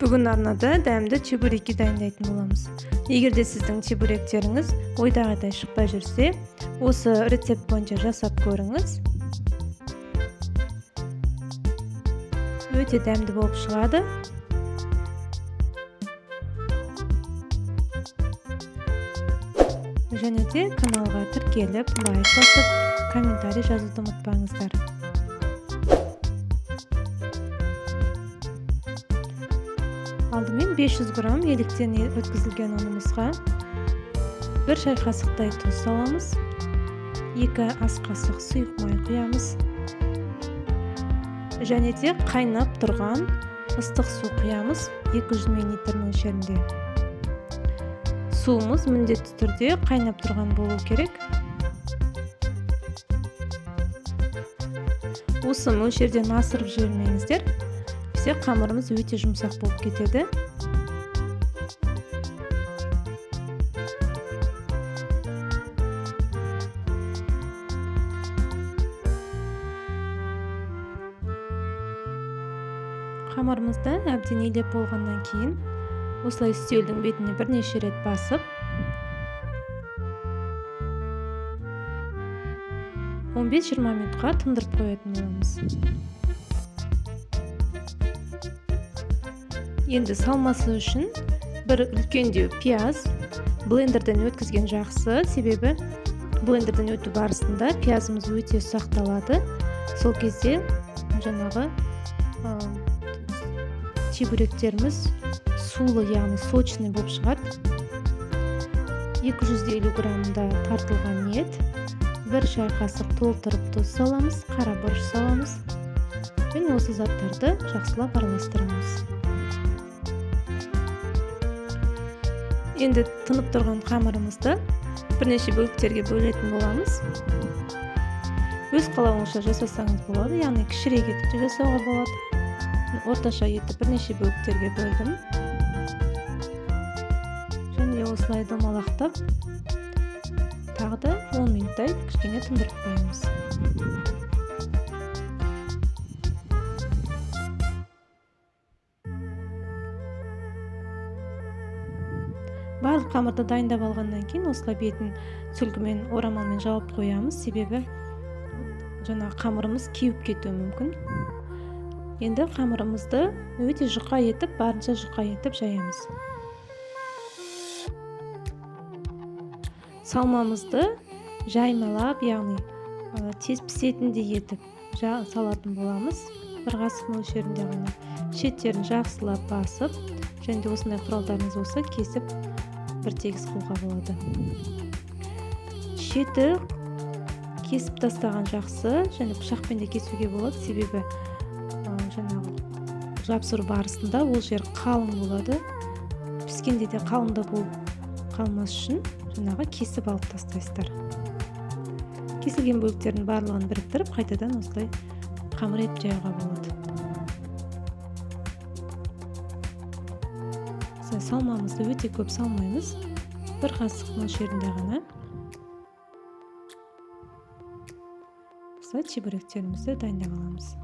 Бүгін арнада дәмді чебуреки дайындайтын боламыз. Егерде сіздің чебуректеріңіз ойдағыдай шықпай жүрсе, осы рецепт бойынша жасап көріңіз. Өте дәмді болып шығады. Және де каналға тіркеліп, лайк басып, комментарий жазуды ұмытпаңыздар. Алдымен 500 грамм еліктен өткізілген ұнымызға 1 шай қасықтай тұз саламыз, 2 ас қасық сұйық май құямыз. Және де қайнап тұрған ыстық су құямыз 200 мл мөлшерінде. Суымыз міндетті түрде қайнап тұрған болу керек. Осы мөлшерден асырып жібермеңіздер. Қамырымыз өте жұмсақ болып кетеді. Қамырымызды әбден илеп болғаннан кейін осылай үстелдің бетіне бірнеше рет басып 15-20 минутқа тындырып қоятын боламыз. Енді салмасы үшін бір үлкендеу пияз блендерден өткізген жақсы, себебі блендерден өту барысында пиязымыз өте ұсақталады. Сол кезде жаңағы чебуректеріміз сулы, яғни сочный болып шығады. 250 граммда тартылған ет, 1 шай қасық толтырып тұз саламыз, қара бұрыш саламыз. Және осы заттарды жақсылап араластырамыз. Енді тынып тұрған қамырымызды бірнеше бөліктерге бөлетін боламыз. Өз қалауыңызша жасасаңыз болады, яғни кішірек етіп жасауға болады. Орташа етіп бірнеше бөліктерге бөлдім. Және осылай домалақтап, тағы да 10 минуттай кішкене тындырып қоямыз. Барлық қамырды дайындап алғаннан кейін осылай бетін сүлгімен, орамалмен жауып қоямыз, себебі қамырымыз кеуіп кетуі мүмкін. Енді қамырымызды өте жұқа етіп, барынша жұқа етіп жаямыз. Салмамызды жаймалап, яғни тез пісетіндей етіп салатын боламыз. Бір қасық мөлшерінде ғана шеттерін жақсылап басып, және де осындай құралдарыңыз болса кесіп бір тегіс қылуға болады. Шеті кесіп тастаған жақсы, және пышақпен де кесуге болады, себебі жапсыру барысында ол жер қалың болады. Піскенде де қалыңда болып қалмас үшін кесіп алып тастайсыздар. Кесілген бөліктердің барлығын біріктіріп, қайтадан осылай қамыр етіп жаюға болады. Салмамызды өте көп салмаймыз, бір қасық мөлшерінде ғана. Осылай чебуректерімізді дайындап аламыз.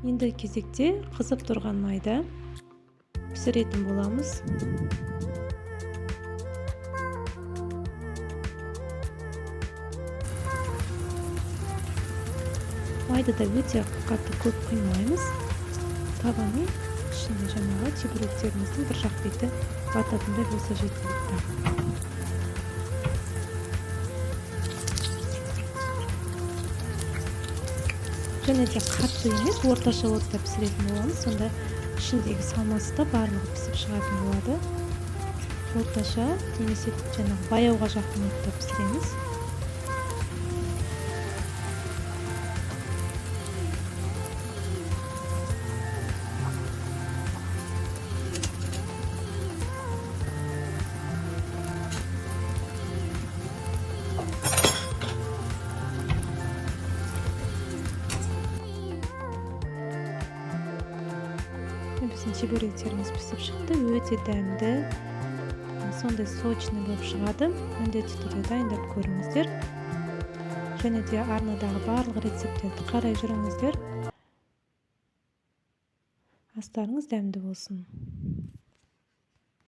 Енді кезекте қызып тұрған майда пісіретін боламыз. Майды да өте қатты көп құймаймыз. Табаны ішінде жаңағы чебуректеріміздің бір жақ беті бататындай болса жеткілікті. Және де қатты емес, орташа отта пісіретін боламыз. Сонда ішіндегі салмасы да барлығы пісіп шығатын болады. Орташа немесе баяуға жақын отта пісіреміз. Біздің чебуректеріміз пісіп шықты, өте дәмді, сондай сочный болып шығады. Міндетті түрде дайындап көріңіздер. Және де арнадағы барлық рецепттерді қарай жүріңіздер. астарыңыз дәмді болсын.